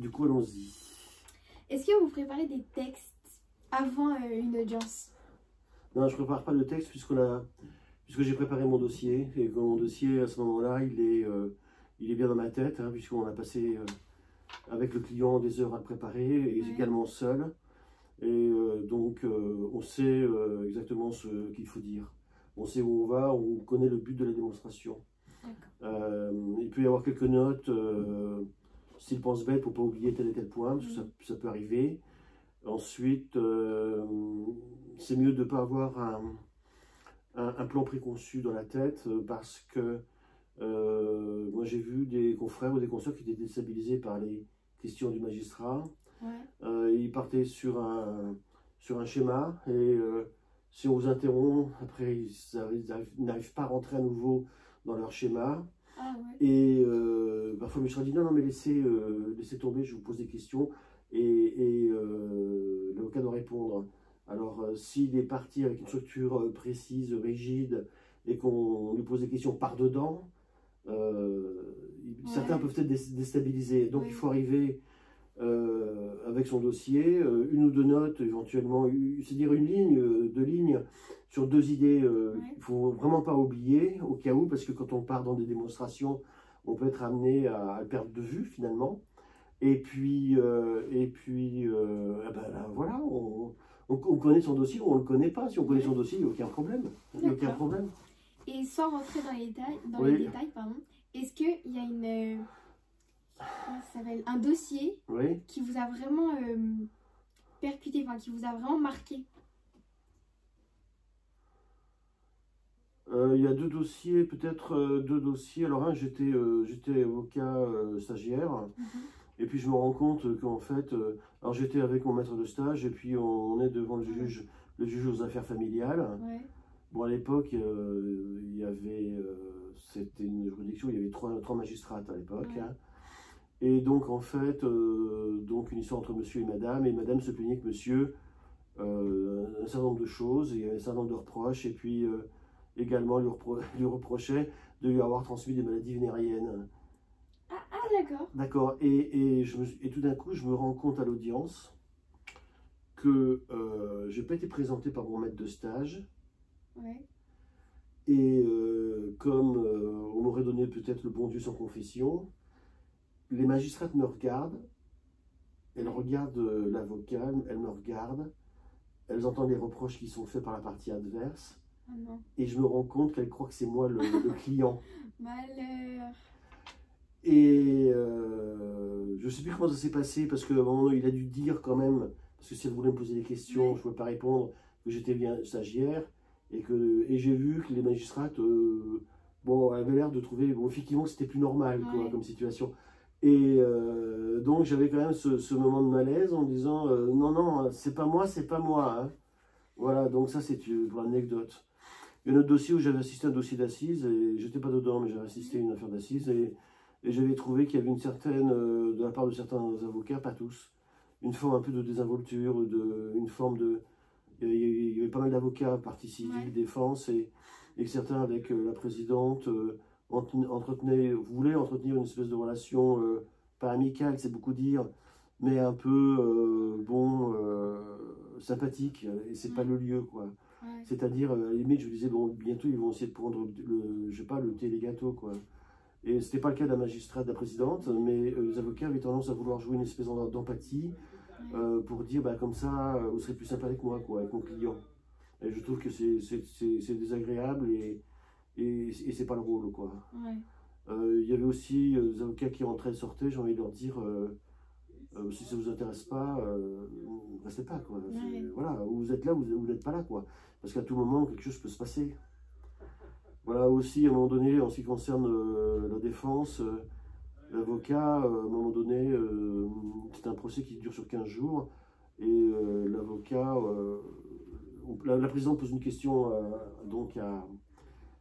Du coup, allons-y. Est-ce que vous préparez des textes avant une audience? Non, je prépare pas de texte puisque j'ai préparé mon dossier. Et que mon dossier, à ce moment-là, il est bien dans ma tête, hein, puisqu'on a passé avec le client des heures à le préparer, et également seul. Et donc, on sait exactement ce qu'il faut dire. On sait où on va, on connaît le but de la démonstration. Il peut y avoir quelques notes, s'il pense bête, pour ne pas oublier tel et tel point, parce que ça peut arriver. Ensuite, c'est mieux de ne pas avoir un plan préconçu dans la tête, parce que moi j'ai vu des confrères ou des consoeurs qui étaient déstabilisés par les questions du magistrat. Ils partaient sur un schéma, et si on vous interrompt, après ils n'arrivent pas à rentrer à nouveau dans leur schéma. Et parfois le magistrat dit non, mais laissez tomber, je vous pose des questions, et l'avocat doit répondre. Alors s'il est parti avec une structure précise, rigide, et qu'on lui pose des questions par dedans, certains peuvent être déstabilisés. Donc il faut arriver avec son dossier, une ou deux notes éventuellement, c'est-à-dire une ligne, deux lignes sur deux idées. Il ne faut vraiment pas oublier, au cas où, parce que quand on part dans des démonstrations, on peut être amené à le perdre de vue finalement. Et puis voilà, on connaît son dossier ou on ne le connaît pas. Si on connaît son dossier, il n'y a aucun problème. Il n'y a aucun problème. Et sans rentrer dans les détails, pardon, est-ce qu'il y a un dossier qui vous a vraiment percuté, enfin qui vous a vraiment marqué? Il y a deux dossiers, peut-être deux dossiers. Alors un, j'étais avocat stagiaire, et puis je me rends compte qu'en fait, alors j'étais avec mon maître de stage, et puis on est devant le juge aux affaires familiales. Bon, à l'époque, il y avait, c'était une juridiction, il y avait trois magistrates à l'époque. Hein. Et donc, en fait, donc une histoire entre monsieur et madame se plaignait que monsieur, un certain nombre de choses, il y avait un certain nombre de reproches, et puis également lui reprochait de lui avoir transmis des maladies vénériennes. D'accord. D'accord, et tout d'un coup, je me rends compte à l'audience que je n'ai pas été présenté par mon maître de stage. Et comme on m'aurait donné peut-être le bon Dieu sans confession, les magistrates me regardent, elles regardent l'avocat, elles me regardent, elles entendent les reproches qui sont faits par la partie adverse, et je me rends compte qu'elles croient que c'est moi le client. Malheur. Et je ne sais plus comment ça s'est passé, parce qu'à un moment il a dû dire quand même, parce que si elle voulait me poser des questions, je ne pouvais pas répondre, que j'étais bien stagiaire, et j'ai vu que les magistrates avaient l'air de trouver effectivement que c'était plus normal quoi, comme situation. Et donc j'avais quand même ce moment de malaise en me disant non, c'est pas moi, c'est pas moi. Hein. Voilà, donc ça c'est pour l'anecdote. Il y a un autre dossier où j'avais assisté à un dossier d'assises, et j'étais pas dedans, mais j'avais assisté à une affaire d'assises, et j'avais trouvé qu'il y avait une certaine, de la part de certains avocats, pas tous, une forme un peu de désinvolture, une forme de... Il y avait pas mal d'avocats, partie civile, défense, et que certains, avec la présidente, voulaient entretenir une espèce de relation, pas amicale, c'est beaucoup dire, mais un peu, sympathique, et c'est pas le lieu, quoi. C'est-à-dire, à la limite, je me disais, bon, bientôt, ils vont essayer de prendre, le thé et les gâteaux, quoi. Et c'était pas le cas de la magistrate, de la présidente, mais les avocats avaient tendance à vouloir jouer une espèce d'empathie, pour dire comme ça vous serez plus sympa avec moi, quoi, avec mon client. Et je trouve que c'est désagréable, et c'est pas le rôle, quoi. Il y avait aussi des avocats qui rentraient et sortaient, j'ai envie de leur dire si ça vous intéresse pas, restez pas, quoi. Voilà, vous êtes là, vous n'êtes pas là, quoi, parce qu'à tout moment quelque chose peut se passer. Voilà, aussi à un moment donné, en ce qui concerne la défense, l'avocat, à un moment donné, c'est un procès qui dure sur 15 jours, et l'avocat, la présidente pose une question donc à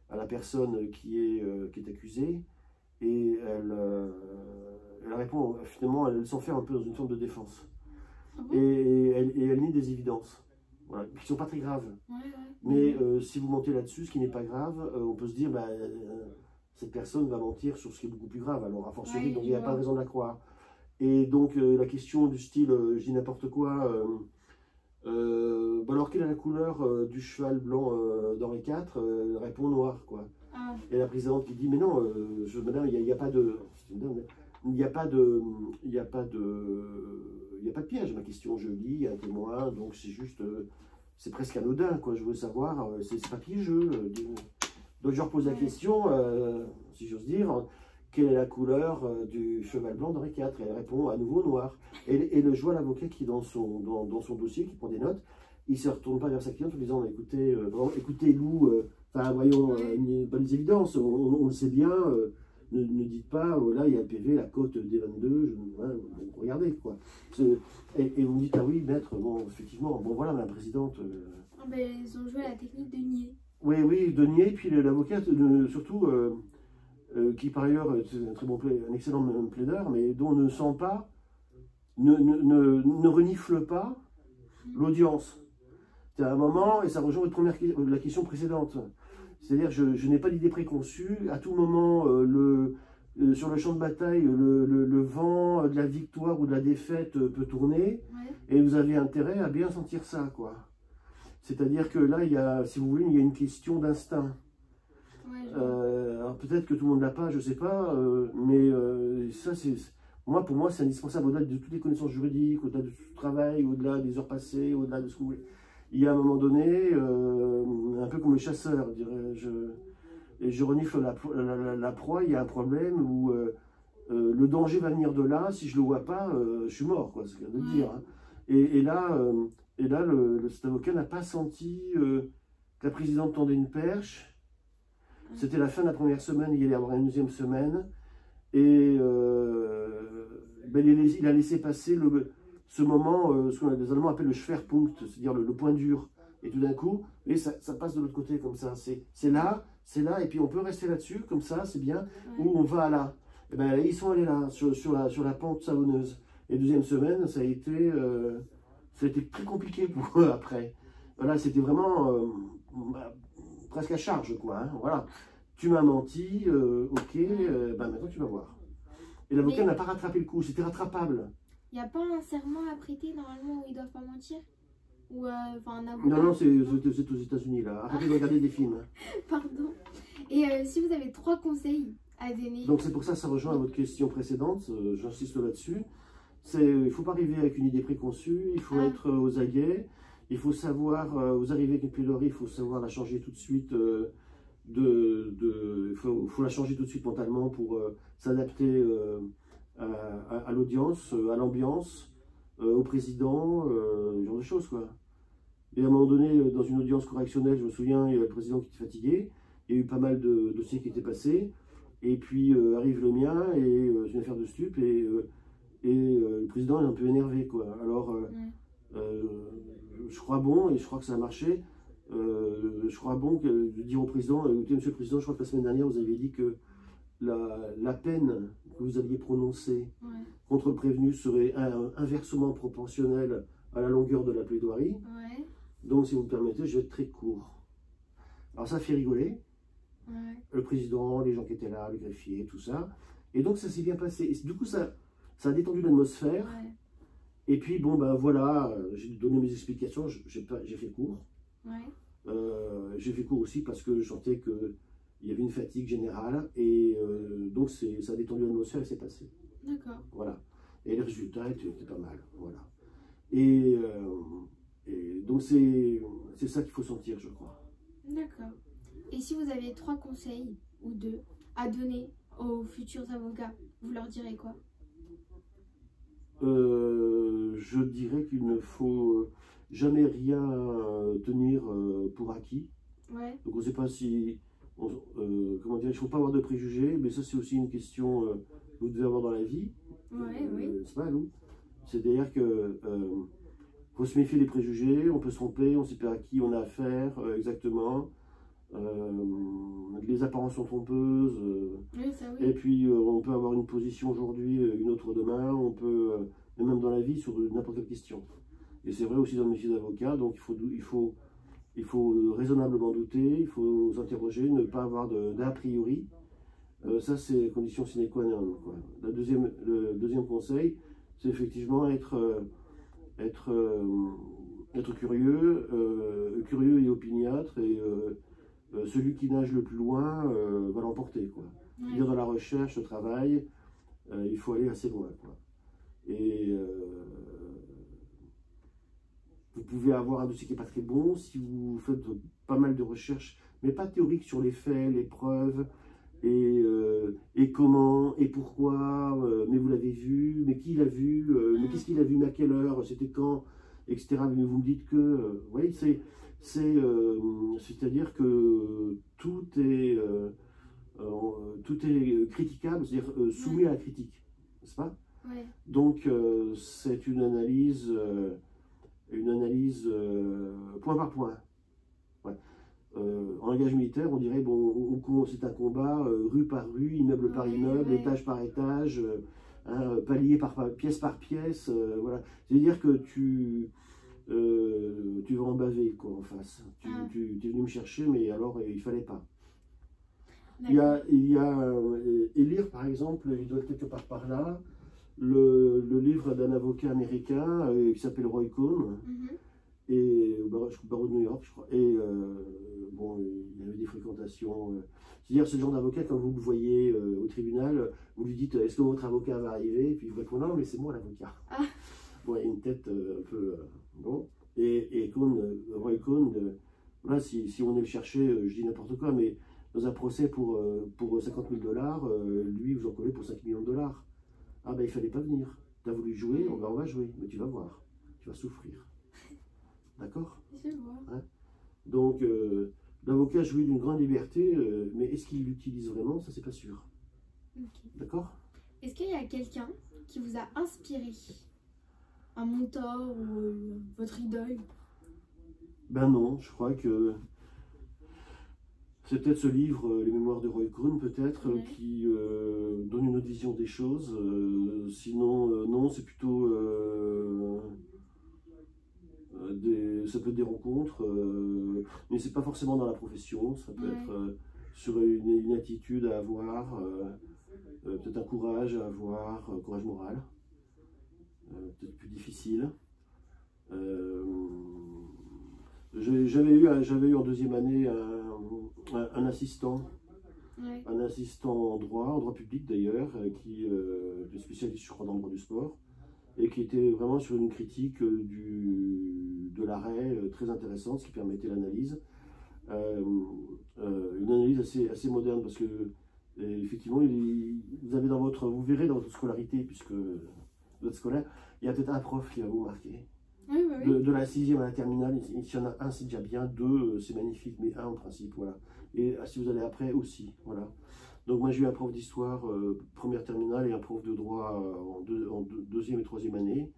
la personne qui est accusée, et elle répond, finalement, elle s'enferme un peu dans une forme de défense. Et elle nie des évidences, voilà, qui ne sont pas très graves. Mais si vous mentez là-dessus, ce qui n'est pas grave, on peut se dire, cette personne va mentir sur ce qui est beaucoup plus grave, alors a fortiori, donc il n'y a pas de raison de la croire. Et donc, la question du style, je dis n'importe quoi, alors quelle est la couleur du cheval blanc d'Henri IV? Elle répond noir, quoi. Ah. Et la présidente qui dit, mais non, madame, il n'y a pas de... Il n'y a pas de... Il n'y a pas de piège, ma question, je lis, il y a un témoin, donc c'est juste... c'est presque anodin, quoi, je veux savoir, c'est pas piégeux. Donc je repose la question, si j'ose dire, quelle est la couleur du cheval blanc d'Henri IV? Et elle répond à nouveau noir. Et je vois l'avocat qui, dans son dossier, qui prend des notes, il ne se retourne pas vers sa cliente en disant, écoutez, écoutez Lou, voyons, bonnes évidences, on le sait bien, ne dites pas, là il y a le PV, la cote des 22, regardez, quoi. Et vous me dites, ah oui, maître, bon, effectivement, bon voilà, la présidente... ils ont joué à la technique de nier. Oui, de nier, puis l'avocat, surtout... qui par ailleurs est un excellent plaideur, mais dont on ne sent pas, ne renifle pas l'audience. C'est un moment, et ça rejoint la question précédente. C'est-à-dire, je n'ai pas d'idée préconçue. À tout moment, sur le champ de bataille, le vent de la victoire ou de la défaite peut tourner, et vous avez intérêt à bien sentir ça, quoi. C'est-à-dire que là, il y a, si vous voulez, il y a une question d'instinct. Alors peut-être que tout le monde l'a pas, je sais pas, mais ça c'est, pour moi c'est indispensable au-delà de toutes les connaissances juridiques, au-delà de tout le travail, au-delà des heures passées, au-delà de ce que vous voulez. Il y a un moment donné, un peu comme le chasseur, je renifle la proie, il y a un problème où le danger va venir de là, si je le vois pas, je suis mort, quoi, c'est ce qu'il y a de dire. Hein. Et là, cet avocat n'a pas senti que la présidente tendait une perche. C'était la fin de la première semaine, il allait y avoir une deuxième semaine. Et il a laissé passer ce moment, ce que les Allemands appellent le Schwerpunkt, c'est-à-dire le point dur. Et tout d'un coup, et ça passe de l'autre côté comme ça. C'est là, et puis on peut rester là-dessus, comme ça, c'est bien, ou on va là. Et ben, ils sont allés là, sur la pente savonneuse. Et deuxième semaine, ça a été très compliqué pour eux après. Voilà, c'était vraiment... presque à charge, quoi. Hein, voilà. Tu m'as menti, ok, maintenant tu vas voir. Et l'avocat n'a pas rattrapé le coup, c'était rattrapable. Il n'y a pas un serment à prêter normalement où ils ne doivent pas mentir? Ou un avocat? Non, c'est aux États-Unis là. Arrêtez de regarder des films. Pardon. Et si vous avez 3 conseils à donner? Donc c'est pour ça rejoint à votre question précédente, j'insiste là-dessus. Il ne faut pas arriver avec une idée préconçue, il faut être aux aguets. Il faut savoir, vous arrivez avec une plaidoirie, il faut savoir la changer tout de suite, il faut la changer tout de suite mentalement pour s'adapter à l'audience, à l'ambiance, au président, ce genre de choses, quoi. Et à un moment donné, dans une audience correctionnelle, je me souviens, il y a le président qui était fatigué, il y a eu pas mal de dossiers qui étaient passés, et puis arrive le mien, et c'est une affaire de stup, et le président est un peu énervé, quoi. Alors... je crois bon, et je crois que ça a marché, je crois bon de dire au président, écoutez, monsieur le président, je crois que la semaine dernière, vous aviez dit que la peine que vous aviez prononcée contre le prévenu serait inversement proportionnelle à la longueur de la plaidoirie. Donc, si vous me permettez, je vais être très court. Alors, ça fait rigoler. Le président, les gens qui étaient là, le greffier, tout ça. Et donc, ça s'est bien passé. Et du coup, ça a détendu l'atmosphère. Et puis, bon, ben voilà, j'ai donné mes explications, j'ai fait court. J'ai fait court aussi parce que je sentais qu'il y avait une fatigue générale. Et donc, ça a détendu l'atmosphère et c'est passé. D'accord. Voilà. Et les résultats étaient pas mal. Voilà. Et donc, c'est ça qu'il faut sentir, je crois. D'accord. Et si vous avez 3 conseils, ou 2, à donner aux futurs avocats, vous leur direz quoi? Je dirais qu'il ne faut jamais rien tenir pour acquis. Donc on ne sait pas si... comment dire, il ne faut pas avoir de préjugés, mais ça c'est aussi une question que vous devez avoir dans la vie. C'est pas nous. C'est-à-dire que faut se méfier des préjugés, on peut se tromper, on ne sait pas à qui on a affaire exactement. Les apparences sont trompeuses. Et puis on peut avoir une position aujourd'hui, une autre demain, on peut, même dans la vie, sur n'importe quelle question. Et c'est vrai aussi dans le métier d'avocat, donc il faut raisonnablement douter, il faut s'interroger, ne pas avoir d'a priori. Ça c'est condition sine qua non, quoi. Le deuxième conseil, c'est effectivement être curieux, curieux et opiniâtre, et celui qui nage le plus loin va l'emporter, quoi. Ouais. Dans la recherche, le travail, il faut aller assez loin, quoi. Et vous pouvez avoir un dossier qui n'est pas très bon si vous faites pas mal de recherches, mais pas théoriques sur les faits, les preuves, et comment, et pourquoi, mais vous l'avez vu, mais qui l'a vu, mais qu'est-ce qu'il a vu, mais à quelle heure, c'était quand, etc. Mais vous me dites que, oui, c'est-à-dire que tout est critiquable, c'est-à-dire soumis à la critique, n'est-ce pas? Ouais. Donc, c'est une analyse point par point. Ouais. En langage militaire, on dirait, bon, c'est un combat rue par rue, immeuble par immeuble, étage par étage, palier par pièce, voilà. C'est-à-dire que tu vas en baver, quoi, en face. Tu es venu me chercher, mais alors, il fallait pas. Il y a Élire, par exemple, il doit être quelque part par là, le livre d'un avocat américain qui s'appelle Roy Cohn, et barreau de New York, je crois. Et bon, il avait des fréquentations. C'est-à-dire, ce genre d'avocat, quand vous le voyez au tribunal, vous lui dites, est-ce que votre avocat va arriver? Et puis il vous répond, non, mais c'est moi l'avocat. Ah. Bon, il a une tête un peu... bon. Et Roy Cohn, là, si on est le chercher, je dis n'importe quoi, mais dans un procès pour 50 000 $, lui, vous en collez pour 5 millions de $. Ah ben, il fallait pas venir. Tu as voulu jouer, on va jouer, mais tu vas voir. Tu vas souffrir. D'accord? Je vois. Hein? Donc, l'avocat jouit d'une grande liberté, mais est-ce qu'il l'utilise vraiment? Ça, c'est pas sûr. Okay. D'accord? Est-ce qu'il y a quelqu'un qui vous a inspiré? Un mentor ou votre idole? Ben non, je crois que c'est peut-être ce livre, Les Mémoires de Roy Cohn, peut-être, qui donne une autre vision des choses. Sinon, non, c'est plutôt... ça peut être des rencontres, mais c'est pas forcément dans la profession. Ça peut être sur une attitude à avoir, peut-être un courage à avoir, courage moral. Peut-être plus difficile. J'avais eu en deuxième année un assistant, un assistant en droit public d'ailleurs, qui était spécialiste, je crois, dans le droit du sport, et qui était vraiment sur une critique de l'arrêt très intéressante, ce qui permettait l'analyse. Une analyse assez moderne, parce que effectivement, vous verrez dans votre scolarité, puisque votre scolaire, il y a peut-être un prof qui va vous marquer. Oui, oui. De la 6e à la terminale, il y en a un, c'est déjà bien, 2, c'est magnifique, mais un en principe, voilà. Et si vous allez après aussi, voilà. Donc moi j'ai eu un prof d'histoire première terminale et un prof de droit en deuxième et troisième année,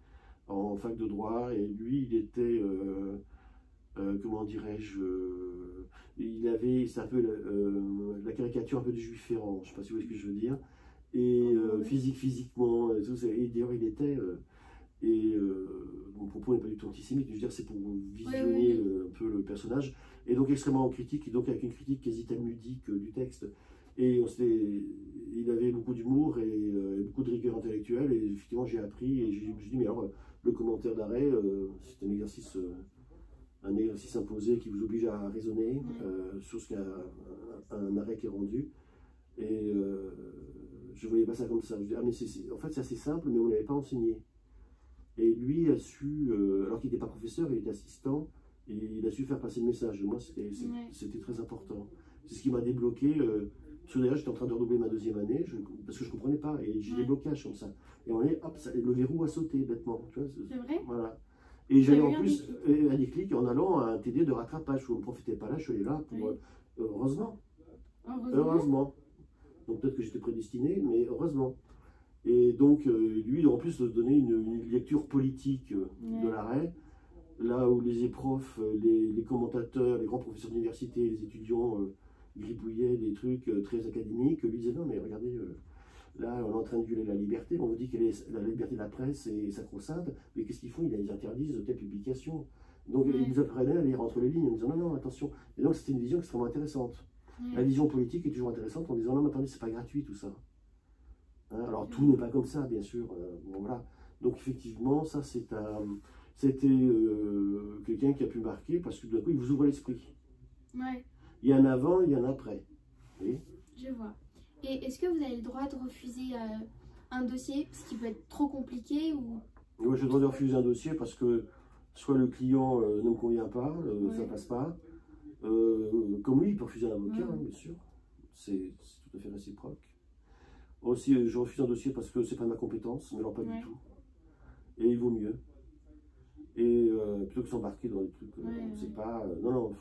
en fac de droit, et lui il était, comment dirais-je, c'est un peu la caricature un peu du juif ferrant, je ne sais pas si vous voyez ce que je veux dire, et physiquement, et d'ailleurs il était... mon propos n'est pas du tout antisémite, je veux dire, c'est pour visionner un peu le personnage, et donc extrêmement critique, et donc avec une critique quasi talmudique du texte. Et il avait beaucoup d'humour et beaucoup de rigueur intellectuelle, et effectivement j'ai appris, et je me suis dit, mais alors, le commentaire d'arrêt, c'est un exercice imposé qui vous oblige à raisonner sur ce qu'un arrêt qui est rendu. Et je ne voyais pas ça comme ça. Je me dis, ah, mais en fait c'est assez simple, mais on ne l'avait pas enseigné. Et lui a su, alors qu'il n'était pas professeur, il était assistant, et il a su faire passer le message. Moi, c'était très important. C'est ce qui m'a débloqué. Parce que d'ailleurs, j'étais en train de redoubler ma deuxième année, parce que je ne comprenais pas, et j'ai des blocages comme ça. Et on est, hop, le verrou a sauté bêtement. C'est vrai? Voilà. Et j'avais en plus un déclic en allant à un TD de rattrapage, où on ne profitait pas là, je suis allé là pour... heureusement. Heureusement. Donc peut-être que j'étais prédestiné, mais heureusement. Et donc, lui, en plus, de donner une lecture politique de l'arrêt, là où les profs, les commentateurs, les grands professeurs d'université, les étudiants gribouillaient des trucs très académiques, lui disait non, mais regardez, là, on est en train de violer la liberté, on vous dit que la liberté de la presse est sacro-sainte, mais qu'est-ce qu'ils font? Ils interdisent telle publication. Donc, ils nous apprenaient à lire entre les lignes en disant non, non, attention. Et donc, c'était une vision extrêmement intéressante. La vision politique est toujours intéressante en disant non, mais attendez, c'est pas gratuit tout ça. Hein, alors tout n'est pas comme ça, bien sûr, bon, voilà. Donc effectivement, ça c'était quelqu'un qui a pu marquer parce que d'un coup, il vous ouvre l'esprit. Ouais. Il y a un avant, il y a un après. Oui. Je vois. Et est-ce que vous avez le droit de refuser un dossier, ce qui peut être trop compliqué ou... Oui, j'ai le droit de refuser un dossier parce que soit le client ne me convient pas, ça ne passe pas. Comme lui, il peut refuser un avocat, bien sûr. C'est tout à fait réciproque. Aussi, je refuse un dossier parce que c'est pas de ma compétence, mais alors pas du tout. Et il vaut mieux. Et plutôt que s'embarquer dans des trucs, c'est pas... non,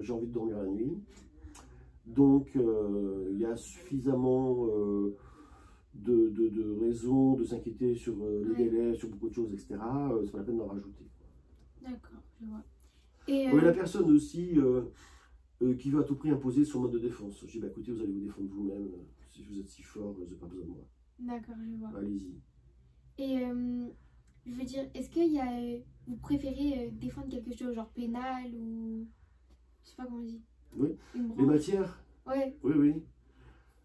j'ai envie de dormir la nuit. Donc, il y a suffisamment de raisons de s'inquiéter sur les délais, sur beaucoup de choses, etc. C'est pas la peine d'en rajouter. D'accord, je vois. Et la personne aussi qui veut à tout prix imposer son mode de défense. Je dis, bah, écoutez, vous allez vous défendre vous-même. Si vous êtes si fort, vous n'avez pas besoin de moi. D'accord, je vois. Allez-y. Et je veux dire, est-ce qu'il y a... vous préférez défendre quelque chose genre pénal ou... Je sais pas comment on dit. Oui, les matières. Ouais. Oui.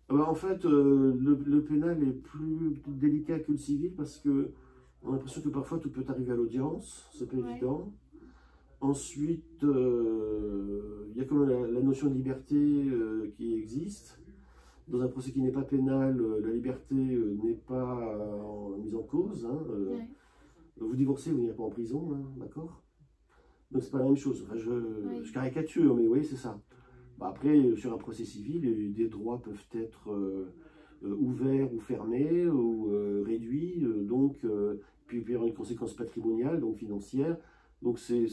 Alors, en fait, le pénal est plus délicat que le civil parce que on a l'impression que parfois tout peut arriver à l'audience, c'est pas évident. Ensuite, il y a comme la notion de liberté qui existe. Dans un procès qui n'est pas pénal, la liberté n'est pas mise en cause. Hein, vous divorcez, vous n'irez pas en prison, hein, d'accord? Donc c'est pas la même chose. Enfin, je caricature, mais oui, c'est ça. Bah, après, sur un procès civil, des droits peuvent être ouverts ou fermés ou réduits. Puis il y aura une conséquence patrimoniale, donc financière. Donc c'est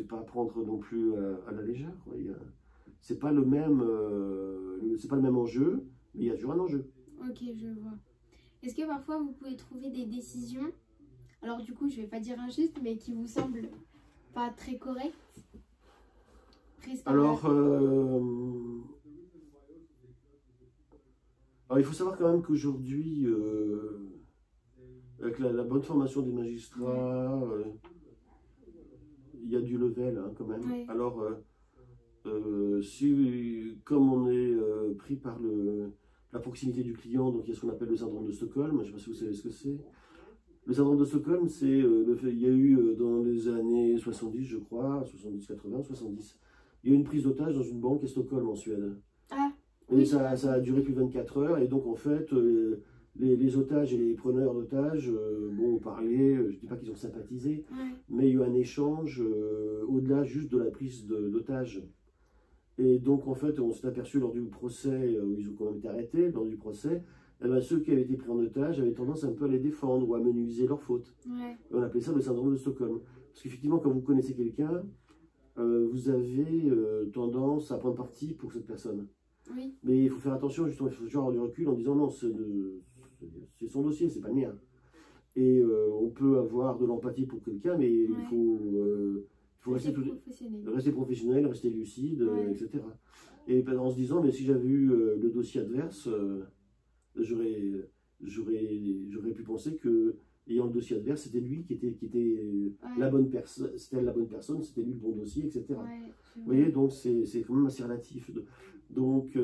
pas à prendre non plus à la légère. C'est pas le même enjeu, mais il y a toujours un enjeu. Ok, je vois. Est-ce que parfois vous pouvez trouver des décisions, alors du coup je vais pas dire injustes, mais qui vous semblent pas très correctes? Alors il faut savoir quand même qu'aujourd'hui, avec la bonne formation des magistrats, il y a du level hein, quand même. Ouais. Alors, comme on est pris par la proximité du client, donc il y a ce qu'on appelle le syndrome de Stockholm, je ne sais pas si vous savez ce que c'est. Le syndrome de Stockholm, c'est il y a eu dans les années 70, je crois, 70, 80, 70, il y a eu une prise d'otage dans une banque à Stockholm en Suède. Ah, et oui, ça a duré plus de 24 heures, et donc en fait, les otages et les preneurs d'otages ont parlé, je ne dis pas qu'ils ont sympathisé, mais il y a eu un échange au-delà juste de la prise d'otage. Et donc en fait, on s'est aperçu lors du procès, où ils ont quand même été arrêtés, lors du procès, ceux qui avaient été pris en otage avaient tendance un peu à les défendre ou à minimiser leurs fautes. On appelait ça le syndrome de Stockholm. Parce qu'effectivement, quand vous connaissez quelqu'un, vous avez tendance à prendre parti pour cette personne. Oui. Mais il faut faire attention, justement, il faut toujours avoir du recul en disant non, c'est son dossier, c'est pas le mien. Et on peut avoir de l'empathie pour quelqu'un, mais il faut rester professionnel, rester lucide, etc. Et en se disant, mais si j'avais eu le dossier adverse, j'aurais pu penser que, ayant le dossier adverse, c'était lui qui était la bonne personne, c'était la bonne personne, c'était lui le bon dossier, etc. Vous voyez, donc c'est quand même assez relatif. Donc,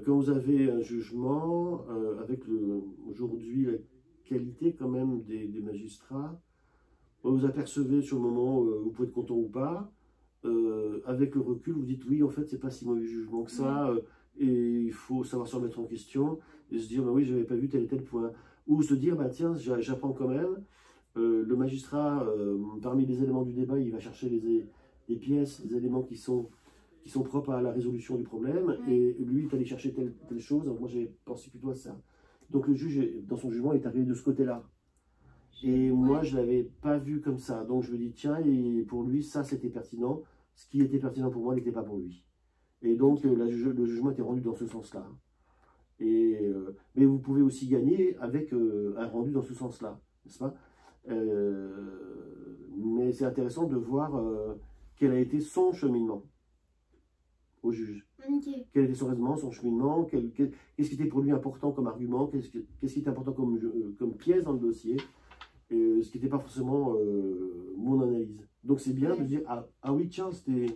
quand vous avez un jugement, avec aujourd'hui la qualité quand même des magistrats, vous apercevez sur le moment, vous pouvez être content ou pas, avec le recul, vous dites oui, en fait, c'est pas si mauvais jugement que ça, et il faut savoir se remettre en question, et se dire, bah oui, j'avais pas vu tel et tel point. Ou se dire, bah tiens, j'apprends quand même, le magistrat, parmi les éléments du débat, il va chercher les pièces, les éléments qui sont propres à la résolution du problème, et lui, il est allé chercher telle chose, donc moi j'ai pensé plutôt à ça. Donc le juge, dans son jugement, est arrivé de ce côté-là. Et moi, je ne l'avais pas vu comme ça. Donc je me dis, tiens, et pour lui, ça c'était pertinent. Ce qui était pertinent pour moi n'était pas pour lui. Et donc le jugement était rendu dans ce sens-là. Mais vous pouvez aussi gagner avec un rendu dans ce sens-là, n'est-ce pas? Mais c'est intéressant de voir quel a été son cheminement au juge. Quel était son raisonnement, son cheminement, qu'est-ce qui était pour lui important comme argument, qu'est-ce qui était important comme pièce dans le dossier, ce qui n'était pas forcément mon analyse. Donc c'est bien de dire, ah oui, tiens, il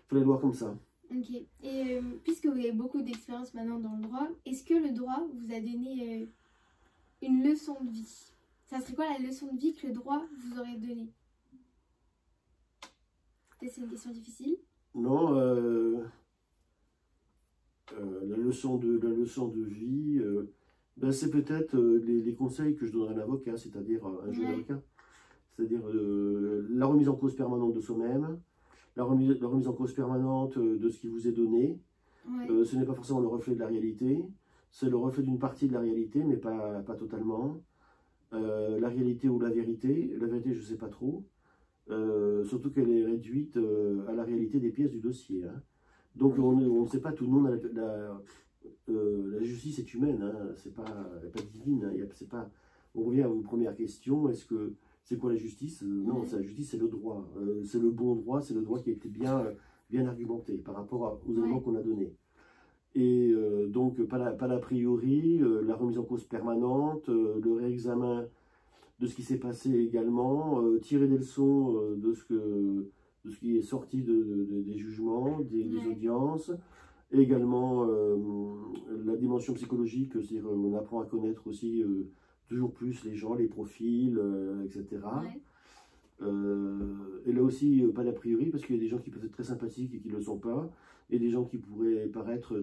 fallait le voir comme ça. Ok. Et puisque vous avez beaucoup d'expérience maintenant dans le droit, est-ce que le droit vous a donné une leçon de vie. Ça serait quoi la leçon de vie que le droit vous aurait donnée? Peut-être c'est une question difficile. Non, la leçon de vie, ben c'est peut-être les conseils que je donnerais à un avocat, c'est-à-dire un jeune avocat. C'est-à-dire la remise en cause permanente de soi-même, la remise en cause permanente de ce qui vous est donné. Ouais. Ce n'est pas forcément le reflet de la réalité, c'est le reflet d'une partie de la réalité, mais pas totalement. La réalité ou la vérité je ne sais pas trop. Surtout qu'elle est réduite à la réalité des pièces du dossier. Hein. Donc on ne sait pas tout le monde. La justice est humaine, hein, c'est pas divine. Hein, c'est pas. On revient à vos premières questions. Est-ce que c'est quoi la justice? Non, la justice c'est le droit. C'est le bon droit, c'est le droit qui a été bien argumenté par rapport aux éléments qu'on a donnés. Et donc pas l'a priori, la remise en cause permanente, le réexamen de ce qui s'est passé également, tirer des leçons de ce qui est sorti des jugements, des audiences, et également la dimension psychologique, c'est-à-dire on apprend à connaître aussi toujours plus les gens, les profils, etc. Ouais. Et là aussi, pas d'a priori, parce qu'il y a des gens qui peuvent être très sympathiques et qui ne le sont pas, et des gens qui pourraient paraître,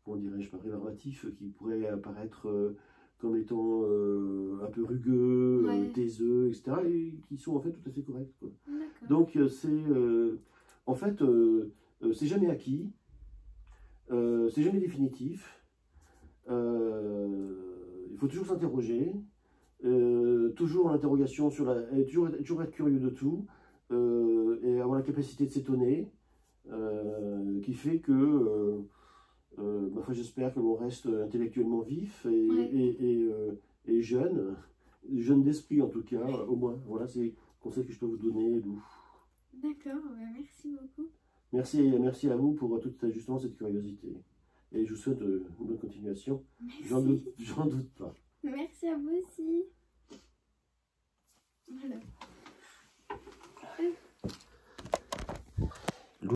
comment dirais-je, pas rébarbatifs, qui pourraient apparaître comme étant un peu rugueux, taiseux, etc., et qui sont en fait tout à fait corrects. Donc en fait, c'est jamais acquis, c'est jamais définitif, il faut toujours s'interroger, toujours l'interrogation sur toujours être curieux de tout, et avoir la capacité de s'étonner, qui fait que j'espère que l'on reste intellectuellement vif et jeune d'esprit en tout cas, au moins. Voilà, c'est le conseil que je peux vous donner. D'accord, merci beaucoup. Merci à vous pour justement cette curiosité. Et je vous souhaite une bonne continuation. J'en doute pas. Merci à vous aussi.